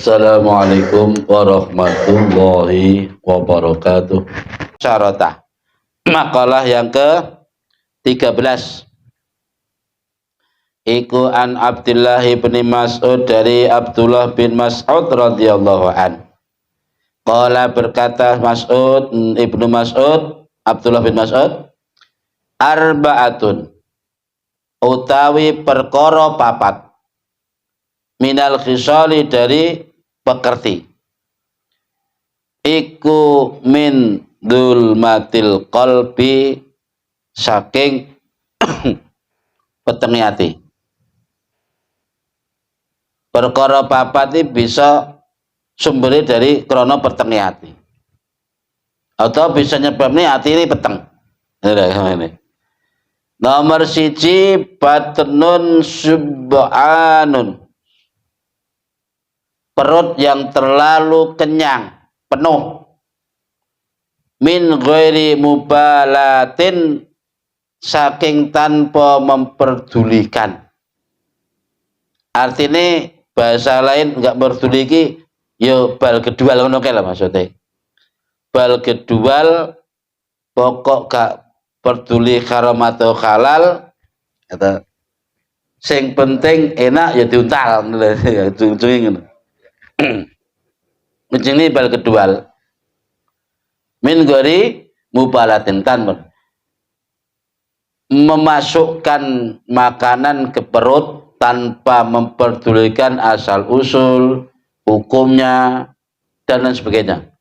Assalamualaikum warahmatullahi wabarakatuh. Syarotah. Makalah yang ke-13. Iku an Abdullah bin Mas'ud, dari Abdullah bin Mas'ud radhiyallahu an. Qala, berkata Mas'ud, Ibnu Mas'ud, Abdullah bin Mas'ud, arba'atun, utawi perkara papat, minal khisali, dari pekerti, iku min dzulmatil qalbi, saking petengi ati. Perkara papat ini bisa sumbernya dari krono petengi ati, atau bisa nyebabnya ati ini peteng. Ini nomor siji, batnun sub'anun, perut yang terlalu kenyang, penuh, min ghairi mubalatin, saking tanpa memperdulikan. Artinya bahasa lain enggak peduli, yo bal gedual ngono kae lah maksudnya. Bal gedual, pokok gak peduli haram atau halal, atau sing penting enak ya diuntal ujung-ujungnya ngono. Ujungnya bal gedual, min ghairi mubalatin, tanpa memasukkan makanan ke perut tanpa memperdulikan asal usul, hukumnya, dan lain sebagainya.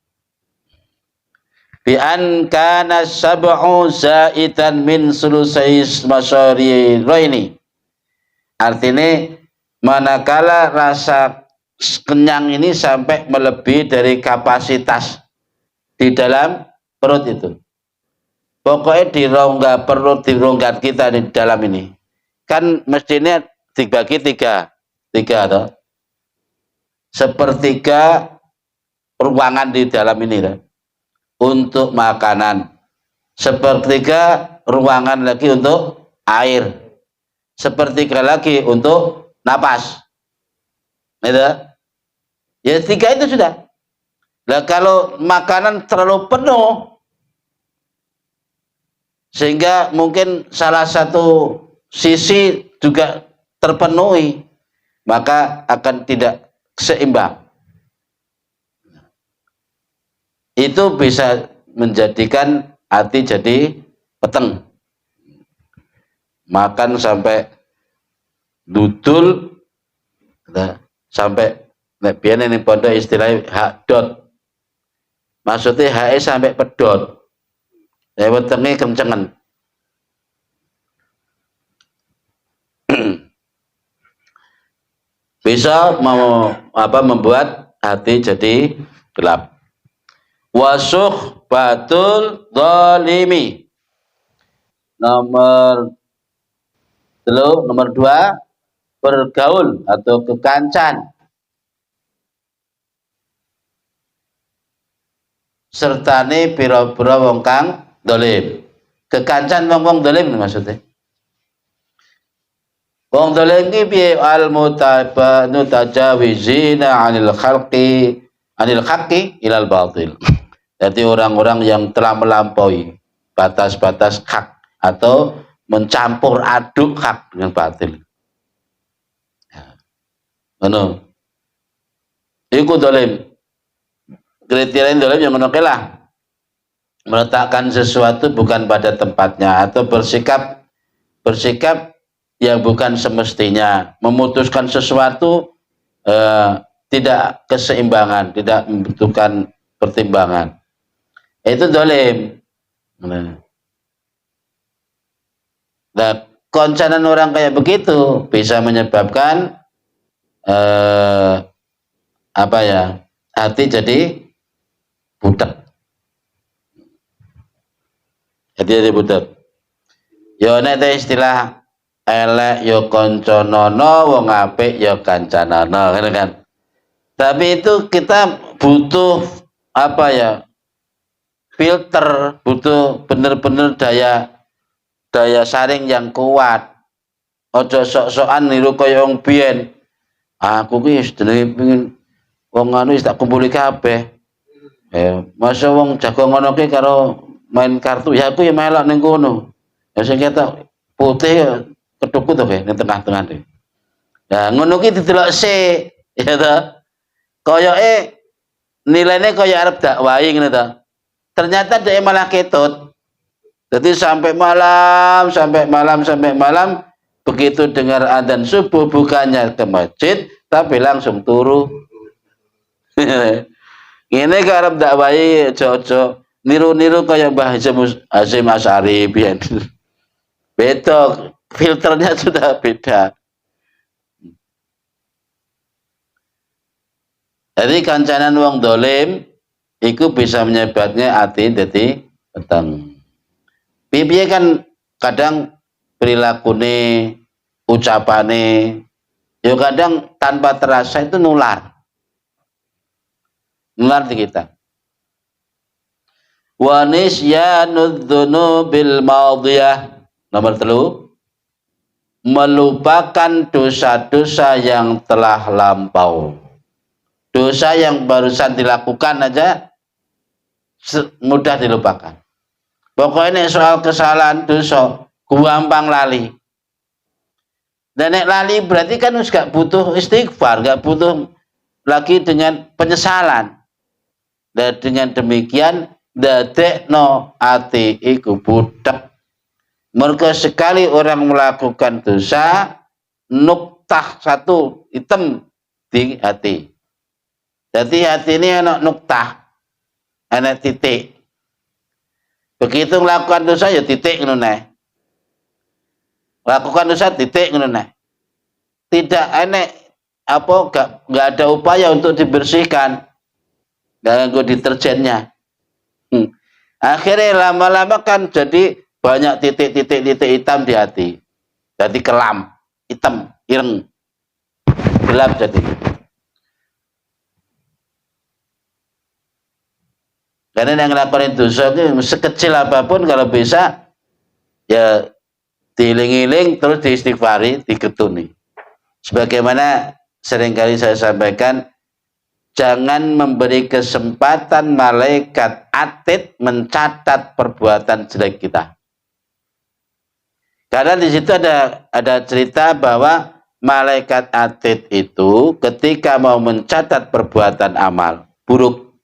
Bi an kana sab'u zaitan min sulusais masyariraini. Artinya manakala rasa kenyang ini sampai melebihi dari kapasitas di dalam perut itu. Pokoknya di rongga perut, di rongga kita di dalam ini kan mestinya dibagi tiga atau sepertiga ruangan di dalam ini lah, untuk makanan, sepertiga ruangan lagi untuk air, sepertiga lagi untuk napas, gitu ya. Tiga itu sudah. Nah, kalau makanan terlalu penuh sehingga mungkin salah satu sisi juga terpenuhi, maka akan tidak seimbang. Itu bisa menjadikan hati jadi peteng. Makan sampai dudul, sampai biar ini pondok istilahnya hak dot. Maksudnya HE sampai pedot. Ya petengnya kencengan. Bisa membuat hati jadi gelap. Wasuh batul zalimi. Nomor 2, bergaul atau kekancan sertane pira-pira wong kang dolim. Kekancan wong dolim maksudnya. Wong dolim ki piye? Al mutabanu tajawizina anil haqqi ilal batil. Jadi orang-orang yang telah melampaui batas-batas hak atau mencampur aduk hak dengan batil. Ngono. Iku dolim. Kriteria dolim yang ngono lah. Meletakkan sesuatu bukan pada tempatnya, atau bersikap yang bukan semestinya, memutuskan sesuatu tidak keseimbangan, tidak membutuhkan pertimbangan. Itu dolim. Nah, koncanan orang kayak begitu bisa menyebabkan hati jadi budak. Jadi budak. Yo nek istilah elek yo konconono, wong apik yo kancanono, kan. Tapi itu kita butuh filter, butuh bener-bener daya saring yang kuat. Ojo sok-sokan niru kaya wong biyen. Aku ki sedene pengin wong anu wis tak kumpuli kabeh. Masa wong jago ngono ki karo main kartu ya aku ya melok ning kono. Ya sing ketok putih ya kedukut to ning tengah-tengah iki. Nah, ngono ki didelok sik, ya to. Koyoke nilainya kaya arep dakwahi ngono to. Ternyata dia malah ketut. Jadi sampai malam, begitu dengar adzan subuh bukannya ke masjid, tapi langsung turu. Ini karep dakwahi ojo-ojo niru-niru kayak Mbah Hasyim Asy'ari biyen. Beda, filternya sudah beda. Jadi kancanan wong dolim itu bisa menyebabnya hati jadi peteng. Piye kan kadang perilakune, ucapane, ya kadang tanpa terasa itu nular di kita. Wa nisyanud dzunubil madhiyah. Nomor 3, melupakan dosa-dosa yang telah lampau. Dosa yang barusan dilakukan aja mudah dilupakan. Pokoknya soal kesalahan dosa gampang lali. Dan nek lali berarti kan gak butuh istighfar, gak butuh lagi dengan penyesalan. Dan dengan demikian dadekno ati iku budak. Mergo sekali orang melakukan dosa, nuktah satu hitam di hati. Jadi hati ini anak nuktah, anak titik. Begitu melakukan dosa ya titik ngono nae. Lakukan dosa titik ngono nae. Tidak enek enggak ada upaya untuk dibersihkan dengan deterjennya. Akhirnya lama-lama kan jadi banyak titik-titik hitam di hati. Jadi kelam, hitam, ireng, gelap jadi. Karena yang ngelakuin dosa itu sekecil apapun kalau bisa ya diiling-iling terus diistighfari, diketuni. Sebagaimana seringkali saya sampaikan, jangan memberi kesempatan malaikat atid mencatat perbuatan jelek kita. Karena di situ ada cerita bahwa malaikat atid itu ketika mau mencatat perbuatan amal buruk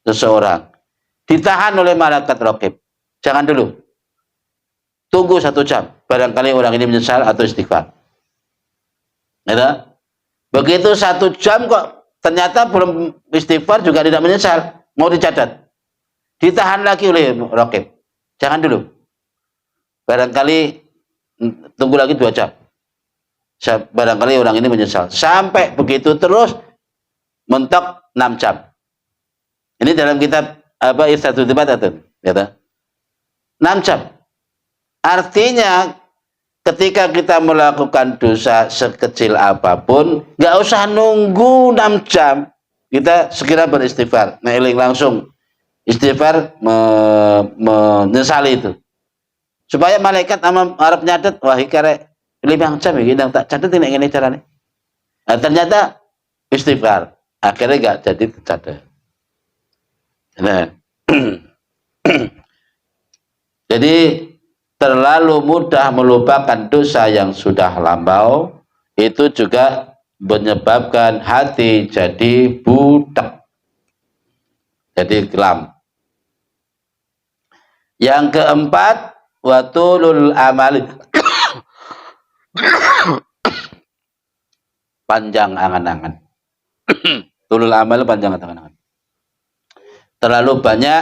seseorang, ditahan oleh malaikat raqib. Jangan dulu. Tunggu 1 jam. Barangkali orang ini menyesal atau istighfar. Ya, begitu 1 jam kok ternyata belum istighfar juga tidak menyesal. Mau dicatat. Ditahan lagi oleh raqib. Jangan dulu. Barangkali tunggu lagi 2 jam. Barangkali orang ini menyesal. Sampai begitu terus mentok 6 jam. Ini dalam kitab Irsyadul Ibad, ya, 6 jam. Artinya ketika kita melakukan dosa sekecil apapun, nggak usah nunggu 6 jam, kita segera beristighfar. Nah, langsung istighfar menyesali itu. Supaya malaikat Arab nyatet, wah ikare 5 jam iki nang tak catet ini caranya. Nah, ternyata istighfar. Akhirnya nggak jadi tercatat. Nah, jadi terlalu mudah melupakan dosa yang sudah lampau itu juga menyebabkan hati jadi budak, jadi kelam. Yang keempat, watulul amali, panjang angan-angan. Tulul amal panjang angan-angan. Terlalu banyak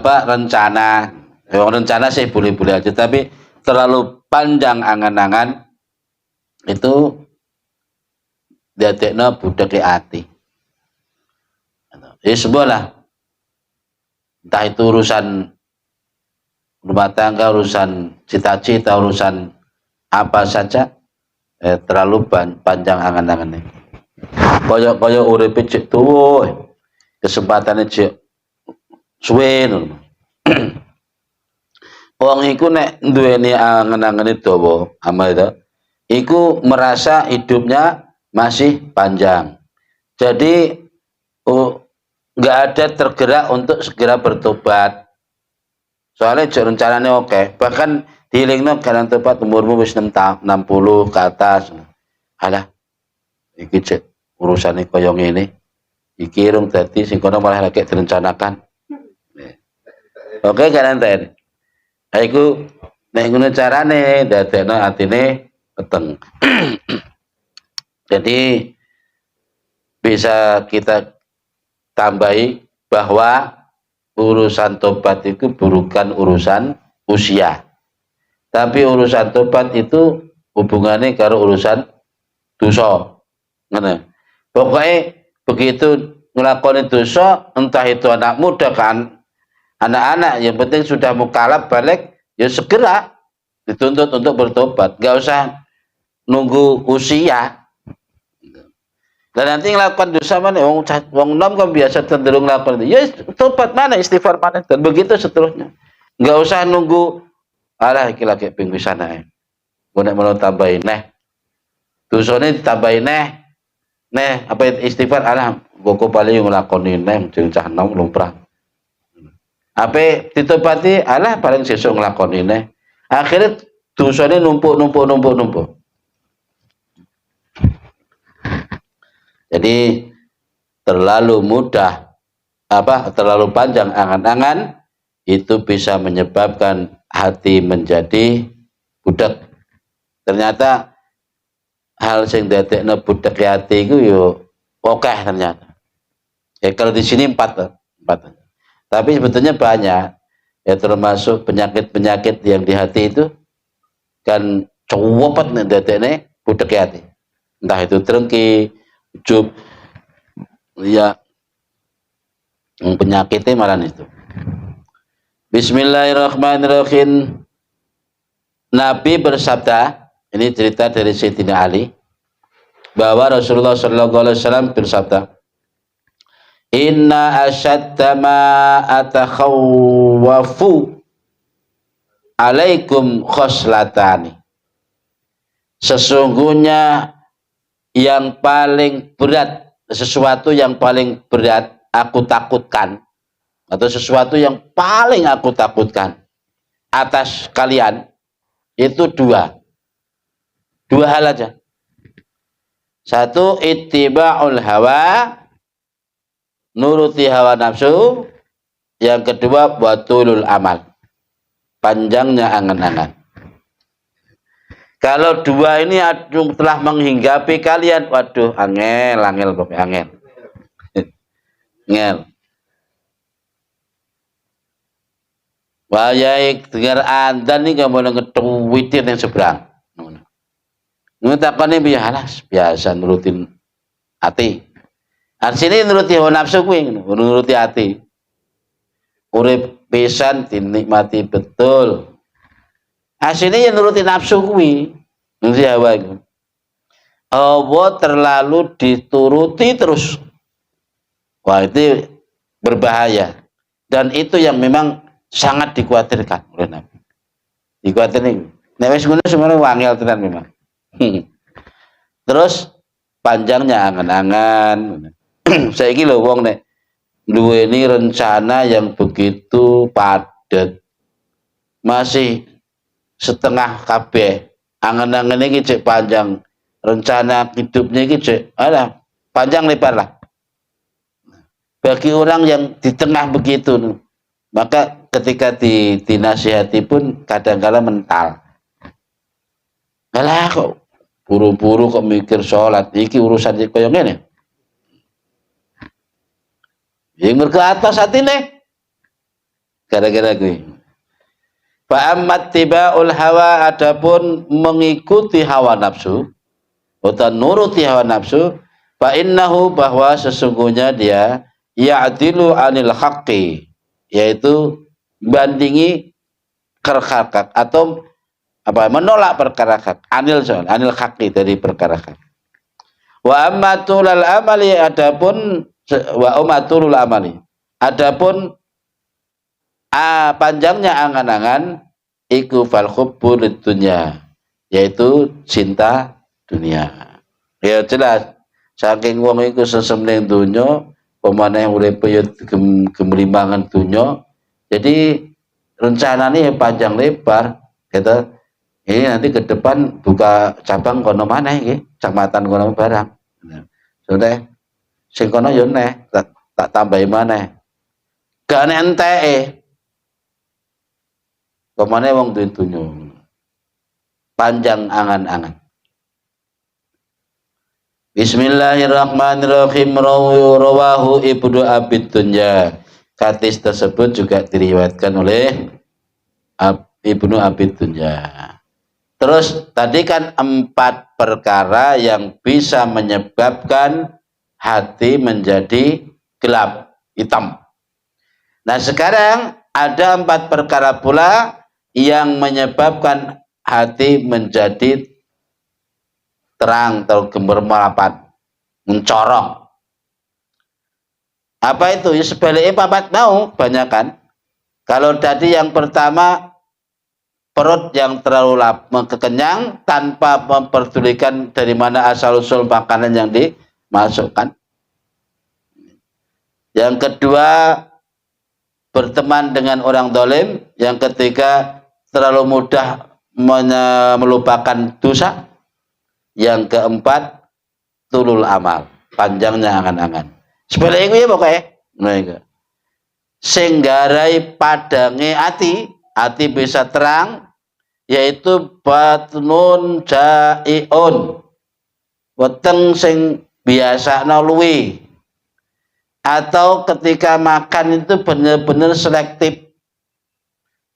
rencana. Rencana sih boleh-boleh aja, tapi terlalu panjang angan-angan itu dadekno budake ati. Ya sebuah, entah itu urusan rumah tangga, urusan cita-cita, urusan apa saja, terlalu panjang angan-angannya. Kaya uripe cek tuwa, kesempatane cek suwe ngono. Wong iku nek duweni angen-angene dawa amal itu, iku merasa hidupnya masih panjang. Jadi nggak ada tergerak untuk segera bertobat. Soalnya rencananya oke. Bahkan dilingno kan tobat umurmu wis 60 ke atas. Alah, iki cek urusane kaya ngene. Iki rung dadi sing kono malah lagi direncanakan. Oke kan enten. Iku nek ngono carane dadekno atine peteng. Jadi bisa kita tambahi bahwa urusan tobat itu bukan urusan usia. Tapi urusan tobat itu hubungannya karo urusan dosa. Ngono. Pokoknya begitu ngelakoni dosa, entah itu anak muda kan, anak-anak yang penting sudah mukallaf balik, ya segera dituntut untuk bertobat. Gak usah nunggu usia. Dan nanti ngelakukan dosa mana, wong nom kan biasa cenderung ngelakukan itu. Ya tobat mana, istighfar mana, dan begitu seterusnya. Nggak usah nunggu, alah iki lagi ping pisan ae. Nek mau tambahin neh. Dosane ditambahin neh apa istighfar alah kok paling nglakoni neh jeung cah nom lumrah. Apa ditobati alah paling sesuk nglakoni neh. Akhirnya dosane numpuk. Jadi terlalu mudah terlalu panjang angan-angan itu bisa menyebabkan hati menjadi budak. Ternyata hal sing dadekno budak hati iku yo akeh ternyata. Ya kalau di sini empat. Tapi sebetulnya banyak. Ya termasuk penyakit-penyakit yang di hati itu kan cowopet nek dadekne budak hati. Entah itu drengki, ujub, ya penyakitnya malah itu. Bismillahirrahmanirrahim. Nabi bersabda, ini cerita dari Sayyidina Ali, bahwa Rasulullah SAW bersabda, Inna asyadda ma atakhawwafu alaikum khoslatani. Sesungguhnya yang paling berat, sesuatu yang paling berat aku takutkan, atau sesuatu yang paling aku takutkan atas kalian itu dua hal aja. Satu, ittiba'ul hawa, nuruti hawa nafsu. Yang kedua, batulul amal, panjangnya angan-angan. Kalau dua ini telah menghinggapi kalian, waduh, angel pokoknya angel. Wayai dengar adzan nih gak boleh ngetuwitin yang seberang. Ngutakane biasa nurutin hati. Artinya nuruti hawa nafsu kuwi, nuruti hati. Urip pisan dinikmati betul. Aslinya yang nuruti nafsu kuwi, nuruti hawa itu. Allah terlalu dituruti terus. Wah, itu berbahaya. Dan itu yang memang sangat dikhawatirkan oleh Nabi. Dikhawatirkan. Nek wis ngono sebenarnya wangel tenan memang. Terus panjangnya angan-angan. Saiki lho wong nek duweni rencana yang begitu padat, masih setengah kabeh angan-angan iki cek panjang, rencana hidupnya iki cek panjang lebar lah. Bagi orang yang di tengah begitu, maka ketika dinasihati pun kadang-kala mental. Alah kok buru-buru kok mikir sholat, iki urusan koyo ngene. Yang mergo atas atine gara-gara gue. Fa ammat tibaul hawa, adapun mengikuti hawa nafsu atau nuruti hawa nafsu, fa innahu, bahwa sesungguhnya dia ya'dilu anil haqqi, yaitu bandingi kerhak atau menolak perkara hak, anil haqqi, dari perkara hak. Wa ammatulal amali, adapun panjangnya angan-angan iku fal hubbu dunya, yaitu cinta dunia. Ya jelas, saking wong iku sesemning donya pemane urip ya gemlimbangan donya. Jadi rencananya ya panjang lebar gitu. Ini nanti ke depan buka cabang kono maneh nggih, kecamatan kono barang. Sudah sing kono yo neh tak tambahi maneh. Gak enteke. Pemane wong duwe donya. Panjang angan-angan. Bismillahirrahmanirrahim. Rawahu Ibnu Abi Dunya. Hadis tersebut juga diriwayatkan oleh Ibnu Abi Dunya. Terus tadi kan 4 perkara yang bisa menyebabkan hati menjadi gelap, hitam. Nah sekarang ada 4 perkara pula yang menyebabkan hati menjadi terang atau gemerlapan, mencorong. Apa itu? Ya sebaliknya papat mau banyak kan. Kalau tadi yang pertama perut yang terlalu kekenyang tanpa memperdulikan dari mana asal usul makanan yang dimasukkan. Yang kedua berteman dengan orang dolim. Yang ketiga terlalu mudah melupakan dosa. Yang keempat tulul amal, panjangnya angan-angan. Seperti itu ya pokoknya. Nah, singgarai padange ati bisa terang, yaitu batnun jaiun, weteng sing biasa luwi, atau ketika makan itu benar-benar selektif.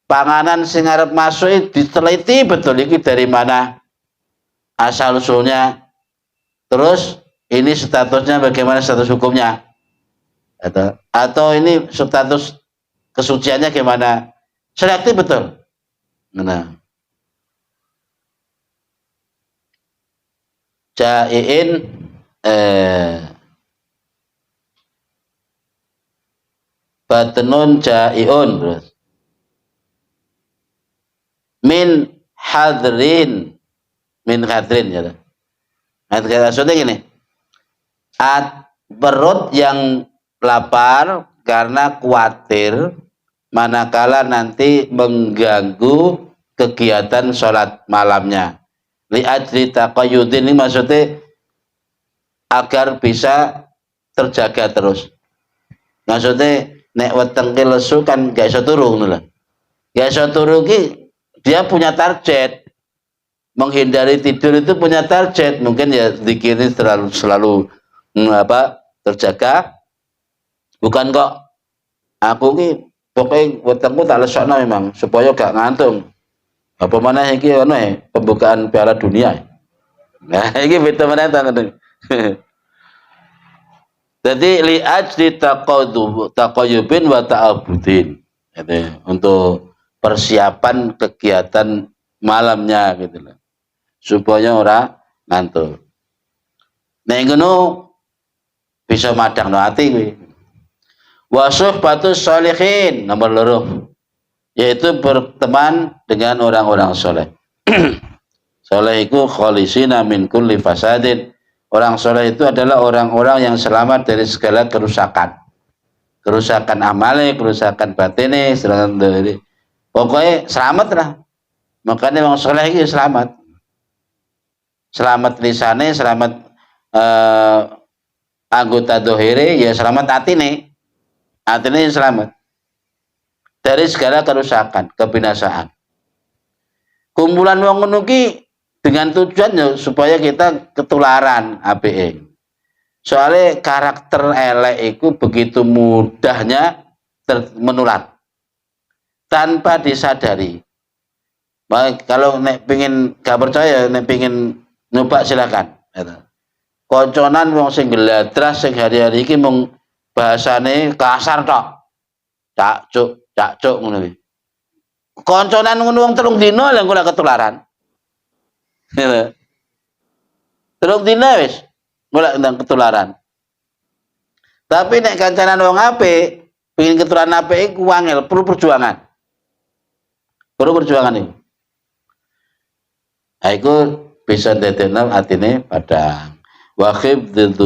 Panganan sing arep masuk diteliti betul iki dari mana asal usulnya, terus ini statusnya bagaimana, status hukumnya, atau ini status kesuciannya gimana, selektif betul. Nah, jaiin batnun jaiun, terus min hadrin ya. Maksudnya gini, perut yang lapar karena khawatir manakala nanti mengganggu kegiatan sholat malamnya. Li'ajli taqayyudin, ini maksudnya agar bisa terjaga terus. Maksudnya nek weteng ki lesu kan gak iso turu ngono lho. Gak iso turu ki dia punya target. Menghindari tidur itu punya target, mungkin ya zikirnya selalu terjaga, bukan kok aku ki pokoknya wetengku tak lesokno memang supaya gak ngantung. Apa mana iki ono pembukaan Piala Dunia. Nah iki beda mana tangan. Jadi li'ajli taqayyubin wa ta'abudin, untuk persiapan kegiatan malamnya gitu loh, supaya ora ngantuk. Nek ngono bisa madangno ati kuwi. Wa suhbatus sholihin, nomor 2, yaitu berteman dengan orang-orang soleh. Soleh itu khalisina min kulli fasadin. Orang soleh itu adalah orang-orang yang selamat dari segala kerusakan. Kerusakan amale, kerusakan batine, pokoknya selamat lah. Makanya orang soleh itu selamat. Selamat lisane, selamat anggota dohire, ya selamat atine. Atine selamat dari segala kerusakan, kebinasaan. Kumpulan wong ngono ki dengan tujuan supaya kita ketularan APE. Soalnya karakter elek itu begitu mudahnya menular tanpa disadari. Baik, kalau nek pingin gak percaya, nek pingin nyoba silakan. Konconan wong sing geladras sing hari-hari iki mung bahasane kasar tok. Cak cuk ngono iki. Konconan ngono wong 3 dina lha kok ketularan. Terus dina wis mulai tentang ketularan. Tapi nek kancanan wong apik, pengin ketularan apik iku wangel, perlu perjuangan. Perlu perjuangan itu. Nah, iku bisa ndadekno atine padang. wa khifdzud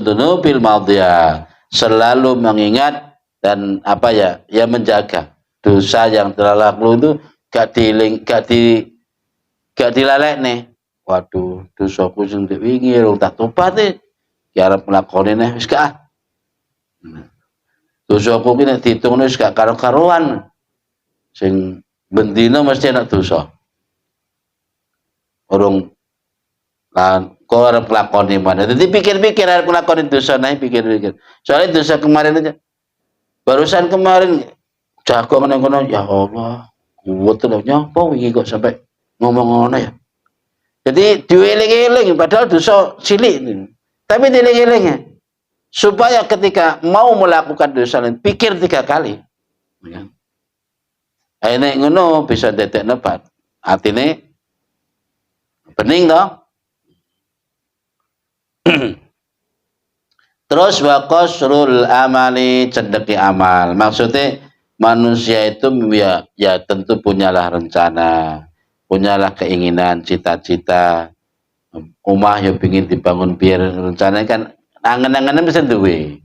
dzunubil madiyah, selalu mengingat dan apa ya, ya menjaga dosa yang telah lalu itu gak dilalek nih. Waduh, dosaku sing ndek wingi rung tak tobat e, ki arep nglakoni neh wis gak. Dosaku ki nek diitung wis gak karo-karuan. Sing bendina mesti enak dosa. Urung lan kok arep nglakoni mana. Dadi pikir-pikir arep nglakoni dosa nae pikir-pikir. Soalnya dosa kemarin aja. Barusan kemarin jago nang kono, ya Allah, kuwat lho nyapa wingi kok sampai ngomong ngono ya. Jadi dieling-eling padahal dosa cilik ini. Tapi dieling-eling supaya ketika mau melakukan dosa lain pikir 3 kali. Ya. Nek ngono bisa dedek nebat. Artine bening toh. Terus wa qasrul amali, cendeki amal. Maksudnya manusia itu ya tentu punyalah rencana, punyalah keinginan, cita-cita. Omah ya pingin dibangun biar rencananya kan angen-angenan bisa duwe.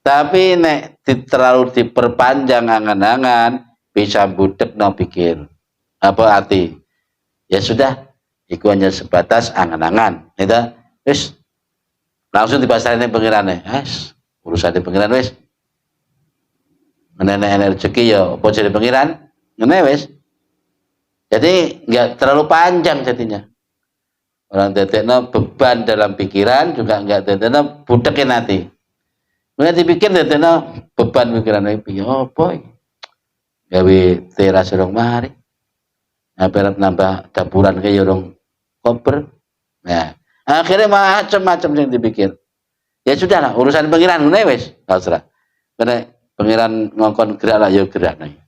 Tapi nek terlalu diperpanjang angan-angan bisa budek no pikir. Apa arti? Ya sudah, itu hanya sebatas angan-angan. Gitu. Wis langsung dipasarin pengirannya. Urusan pengiran wis. Menenek rezeki ya apa jadi pengiran? Ngene wis. Jadi enggak terlalu panjang jadinya. Orang tetekna beban dalam pikiran juga enggak tetekna budekin hati. Mulai dipikir tetekna beban pikiran iki ya apa iki? Gawe teras urung mari. Apa nambah dapuran ke urung koper. Nah, akhirnya macam-macam yang dipikir. Ya sudahlah, urusan pengiran ngene wis, pasrah. Karena pengiran ngongkon gerak lah ya gerak nih.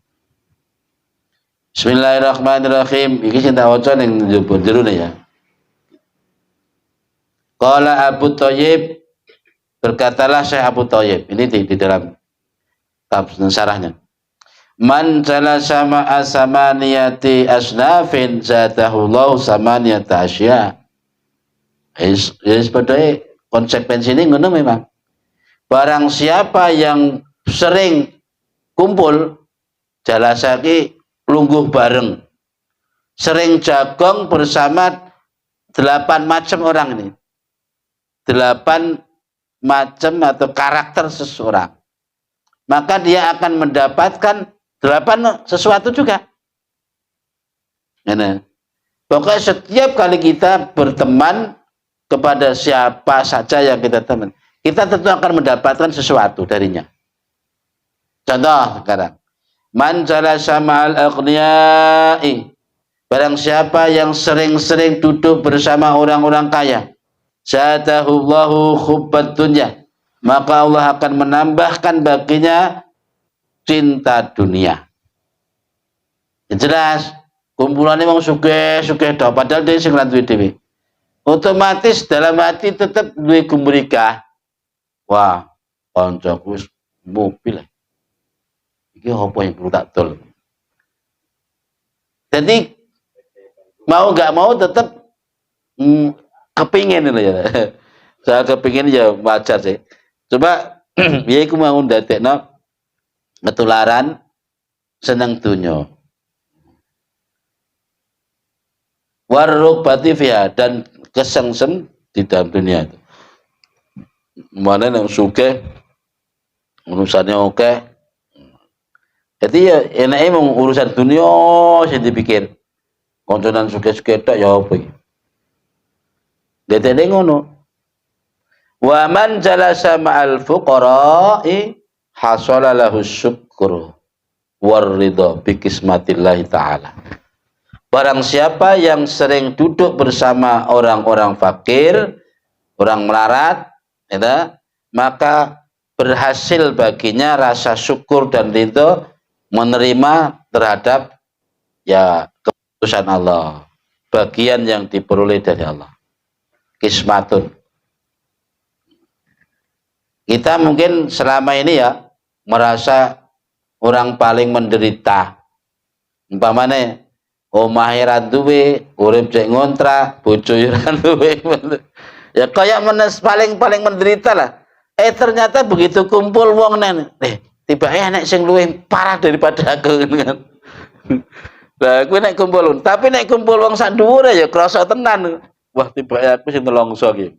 Bismillahirrahmanirrahim. Iki sing tak waca ning jerone ya. Qala Abu Thayyib, berkatalah Syekh Abu Thayyib. Ini di dalam syarahnya. Man jalasa ma'a samaniyati asnafin zatahullahu samaniyata asya. Seperti konsekuensi ini ngono memang. Barang siapa yang sering kumpul jalasaki lungguh bareng, sering jagong bersama 8 macam orang ini, 8 macam atau karakter seseorang, maka dia akan mendapatkan 8 sesuatu juga. Nah, pokoknya setiap kali kita berteman kepada siapa saja yang kita teman, kita tentu akan mendapatkan sesuatu darinya. Contoh sekarang, man jalasa ma'al aghniyai, barang siapa yang sering-sering duduk bersama orang-orang kaya, zadahullahu hubbat dunya, maka Allah akan menambahkan baginya cinta dunia. Jelas kumpulannya mau sugih-sugih dah, padahal dia sing duwe dhewe. Otomatis dalam hati tetap duwe gumrika. Wah, koncoku mobil. Iki apa yang perlu tak tol. Jadi mau nggak mau tetap kepingin itu ya. Saya kepingin ya wajar sih. Coba ya aku mau ndadekno ketularan seneng dunya. Warrubati fiha, dan kesengsem di dalam dunia itu. Mana yang suke urusannya oke. Jadi ya enaknya mau urusan dunia sih dipikir. Konconan suke-suke tak ya apa iki. Dene ngono. Wa man jalasa ma'al fuqara'i hasala lahu syukru war ridha bi kismatillahi ta'ala. Barang siapa yang sering duduk bersama orang-orang fakir, orang melarat, ya, maka berhasil baginya rasa syukur dan ridho menerima terhadap ya keputusan Allah, bagian yang diperoleh dari Allah. Kismatun. Kita mungkin selama ini ya merasa orang paling menderita. Umpamanya omahe ra duwe, urip cek ngontrak, bojo ra duwe. Ya kayak paling menderita lah. Ternyata begitu kumpul wong nen, tiba nek sing luwih parah daripada aku kan. Lah aku nek kumpul, tapi nek kumpul wong sak dhuwur ya krasa tenan. Wah, tiba aku sing nelongso iki.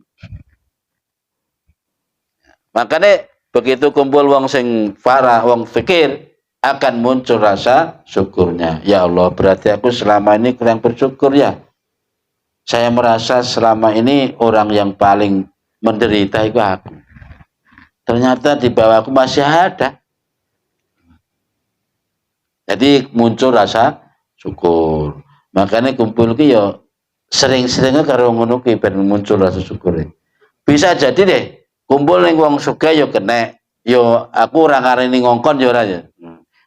Makanya begitu kumpul wong sing parah, wong fikir, akan muncul rasa syukurnya. Ya Allah, berarti aku selama ini kurang bersyukur ya. Saya merasa selama ini orang yang paling menderita itu aku. Ternyata di bawah aku masih ada. Jadi muncul rasa syukur. Makanya kumpul ki ya sering-seringnya karo ngono ki ben muncul rasa syukur. Bisa jadi deh kumpul ning wong sugih ya kena. Yo aku ora ngarani ngongkon ya ora ya.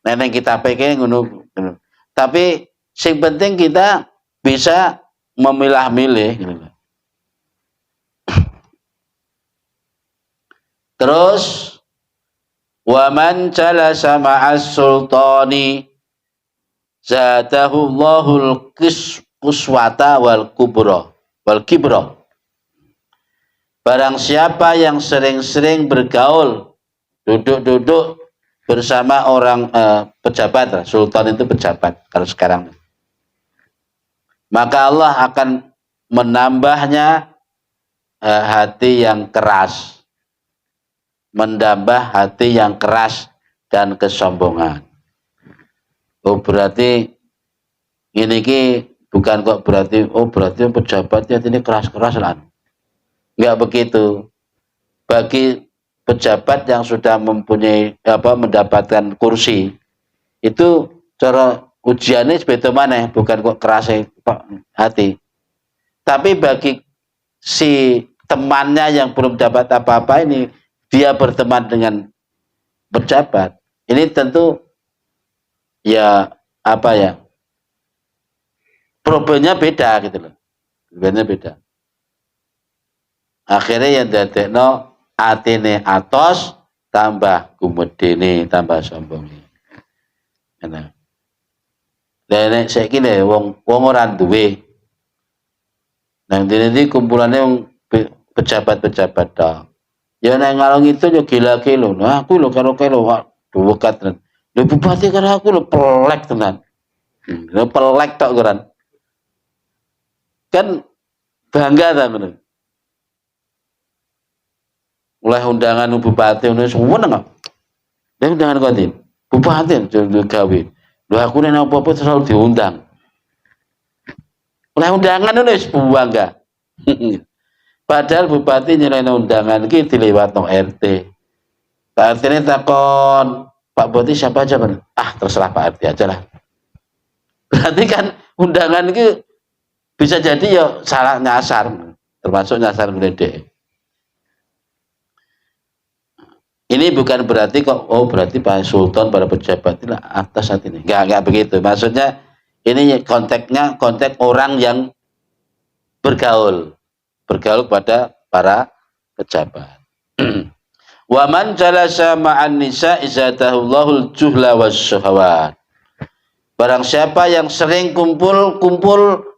Neneng kita pikir ngono. Tapi sing penting kita bisa memilah-milih gitu. Terus wa man jalasa ma'as sultani zatahu Allahul quswata wal kibra. Barang siapa yang sering-sering bergaul, duduk-duduk bersama orang pejabat, sultan itu pejabat kalau sekarang, maka Allah akan menambahnya hati yang keras, menambah hati yang keras dan kesombongan. Oh berarti ini bukan kok berarti pejabatnya ini keras-keras lah. Enggak begitu. Bagi pejabat yang sudah mempunyai mendapatkan kursi itu cara ujiannya sebetulnya mana, bukan kok keras hati. Tapi bagi si temannya yang belum dapat apa-apa ini, dia berteman dengan pejabat, ini tentu ya problemnya beda gitu loh. Problemnya beda. Akhirnya yang dadekno atine atos tambah gumedene tambah sombong. Nah. Nek saiki lho wong ora duwe. Nang dene kumpulane wong pejabat-pejabat tok. Ya nek ngalung itu yo gila-gila lho. Nah, aku lho karo dekat tenan. Lho bupati karo aku lho pelek tenan. Lho pelek tok koran. Kan bangga ta ngono. Oleh undangan bupati ngono seneng kok. Lha undangan kok ndi? Bupati gawe. Lho aku nek apa-apa selalu diundang. Oleh undangan ngono wis bangga. Padahal bupati nyelene undangan iki dilewatno RT. Pak RT ini takon, Pak Bupati siapa aja kan? Terserah Pak RT aja lah. Berarti kan undangan itu bisa jadi ya salah nyasar, termasuk nyasar gede. Ini bukan berarti kok, berarti Pak Sultan para pejabat itu atas hati ini. Enggak begitu. Maksudnya ini konteksnya konteks orang yang bergaul pada para pejabat. Wa man jalasa ma'an nisa izatahullahu juhla wasyahawat. Barang siapa yang sering kumpul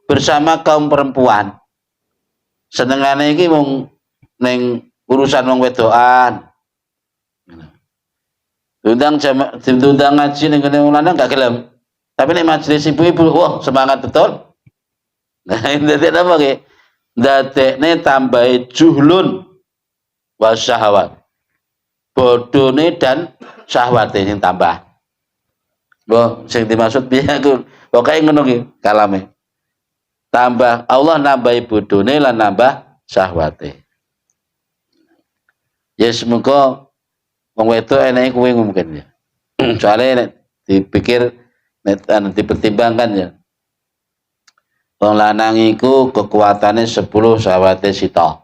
bersama kaum perempuan, senengane iki mung ning urusan wong wedokan. Diundang ngaji ning kene wong lanang gak gelem. Tapi nek majelis ibu-ibu, wah semangat betul. Nah, ini apa ki? Dadekne tambahi juhlun wasyahawat. Bodone dan syahwate sing tambah. Mbok sing dimaksud piye aku? Pokoke ngono ki kalame. Tambah Allah nambahi bodone lan nambah syahwate. Ya semoga wong wedok enake kuwi mungkin ya. Soalnya nek dipikir nek dipertimbangkan ya. Wong lanang iku kekuatane 10 syahwate sita.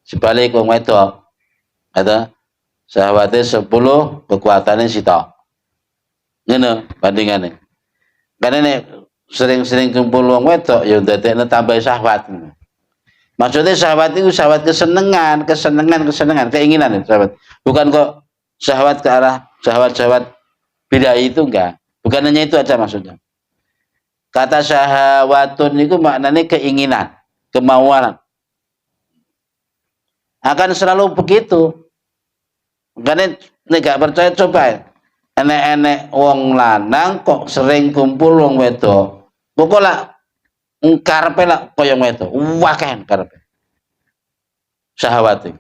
Sebalik wong wedok ada syahwate 10 kekuatannya sita. Ngono bandingane. Karena nek sering-sering kumpul wong wedok ya ndadekne tambah syahwat. Maksudnya syahwat itu syahwat kesenangan, keinginan syahwat. Bukan kok syahwat ke arah syahwat bid'ah itu enggak. Bukan hanya itu aja maksudnya. Kata syahwatun itu maknanya keinginan, kemauan. Akan selalu begitu. Karena nek gak percaya coba. Enek-enek wong lanang kok sering kumpul wong wedok. Kok lah karepe lah kaya wedok. Waken karepe. Syahwat itu,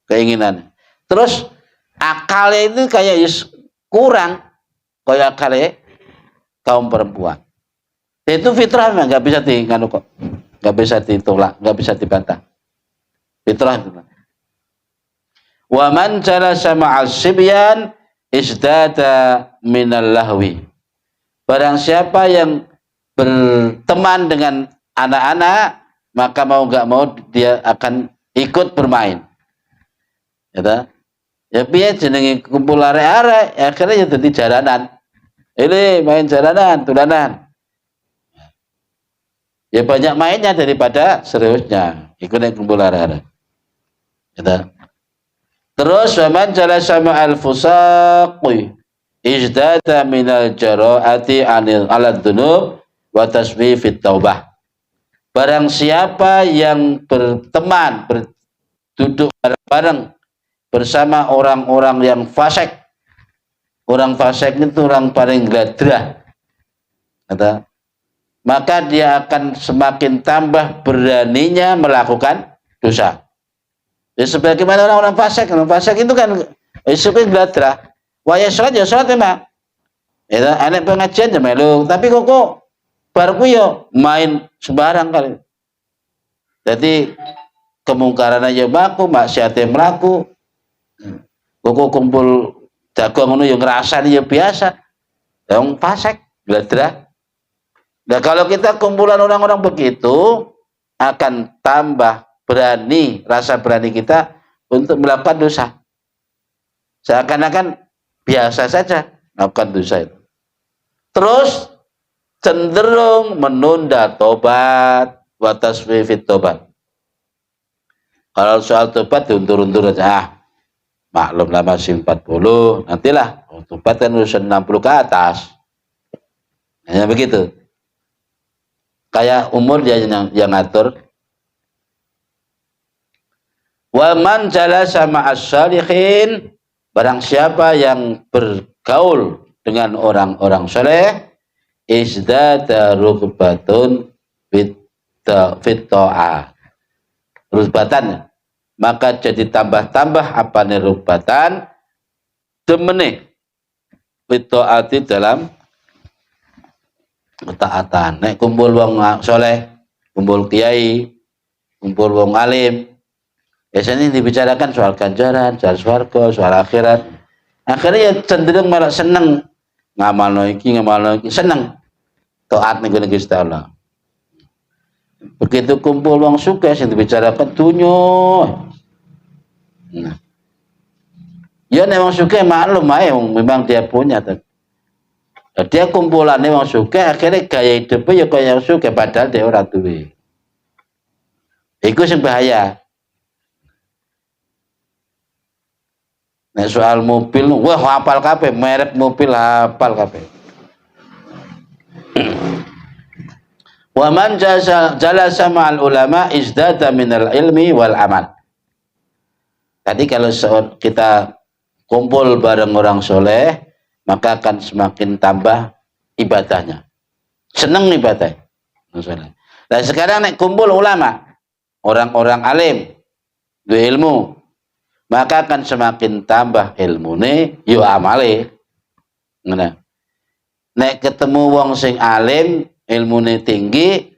keinginan. Terus akalnya itu kayak kurang kayak akalnya kaum perempuan. Itu fitrah memang nggak bisa kok, nggak bisa ditolak, nggak bisa dibantah. Fitrah itu. Wa man jalasa ma'as sibyan isdada minal lahwi. Barang siapa yang berteman dengan anak-anak, maka mau nggak mau dia akan ikut bermain. Ya piye jenenge kumpul arek-arek, akhirnya ya dadi jalanan. Ini main jalanan, tulanan. Ya banyak mainnya daripada seriusnya. Iku nek kumpul arek-arek. Terus waman jalasa ma'al fusaqi izdada minal jara'ati anil alad dunub wa taswifit taubah. Barang siapa yang berteman, berduduk bareng-bareng bersama orang-orang yang fasik. Orang fasik itu orang paling gladrah. Maka dia akan semakin tambah beraninya melakukan dosa. Ya sebagaimana orang-orang fasik itu kan isuknya gladrah. Waya sholat ya sholat memang. Ya anak pengajian ya melu, tapi kok barku yo main sembarang kali. Jadi kemungkaran aja baku, maksiatnya melaku. Kok kumpul jagung ngono yang ngrasani ya biasa. Yang fasik, gladrah. Nah kalau kita kumpulan orang-orang begitu akan tambah berani, rasa berani kita untuk melakukan dosa. Seakan-akan biasa saja melakukan dosa itu. Terus cenderung menunda tobat, wa taswifit tobat. Kalau soal tobat diuntur-untur aja. Maklumlah masih 40, nantilah tobat kan urusan 60 ke atas. Hanya begitu. Kayak umur dia yang ngatur. Wa man jalasa ma'as salihin, barang siapa yang bergaul dengan orang-orang saleh, izdada rugbatun fit ta'a. Rugbatan, maka jadi tambah-tambah apa nih rugbatan demene fit ta'ati dalam ketaatan. Nek kumpul wong soleh, kumpul kiai, kumpul wong alim, biasanya dibicarakan soal ganjaran, soal swarga, soal akhirat. Akhirnya ya cenderung malah seneng ngamalno iki, seneng taat ning Gusti Allah. Begitu kumpul wong sukses yang dibicarakan dunya. Nah. Ya nek wong sukses maklum ae memang dia punya. Dia kumpulannya wong sugih, akhirnya gaya hidupnya ya kaya wong sugih padahal dia ora duwe. Iku sing bahaya. Nek soal mobil, wah hafal kabeh, merek mobil hafal kabeh. Wa man jalasa ma'al ulama izdada minal ilmi wal amal. Tadi kalau kita kumpul bareng orang soleh, maka akan semakin tambah ibadahnya. Seneng ibadah. Nah sekarang nek kumpul ulama, orang-orang alim, dua ilmu, maka akan semakin tambah ilmune, yo amale. Nah, nek ketemu wong sing alim, ilmune tinggi,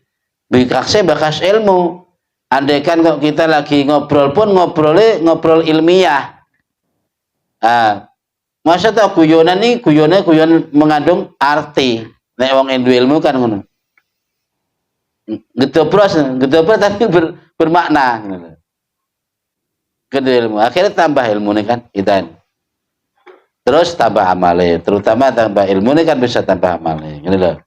bikakse bakas ilmu. Andaikan kok kita lagi ngobrol pun ngobrol ilmiah. Masa tak guyonan nih, guyon mengandung arti. Nek wong ilmu kan ngono. Gedobros tapi bermakna. Gede ilmu. Akhirnya tambah ilmu nih kan kita. Terus tambah amale, terutama tambah ilmu nih kan bisa tambah amale. Gini loh.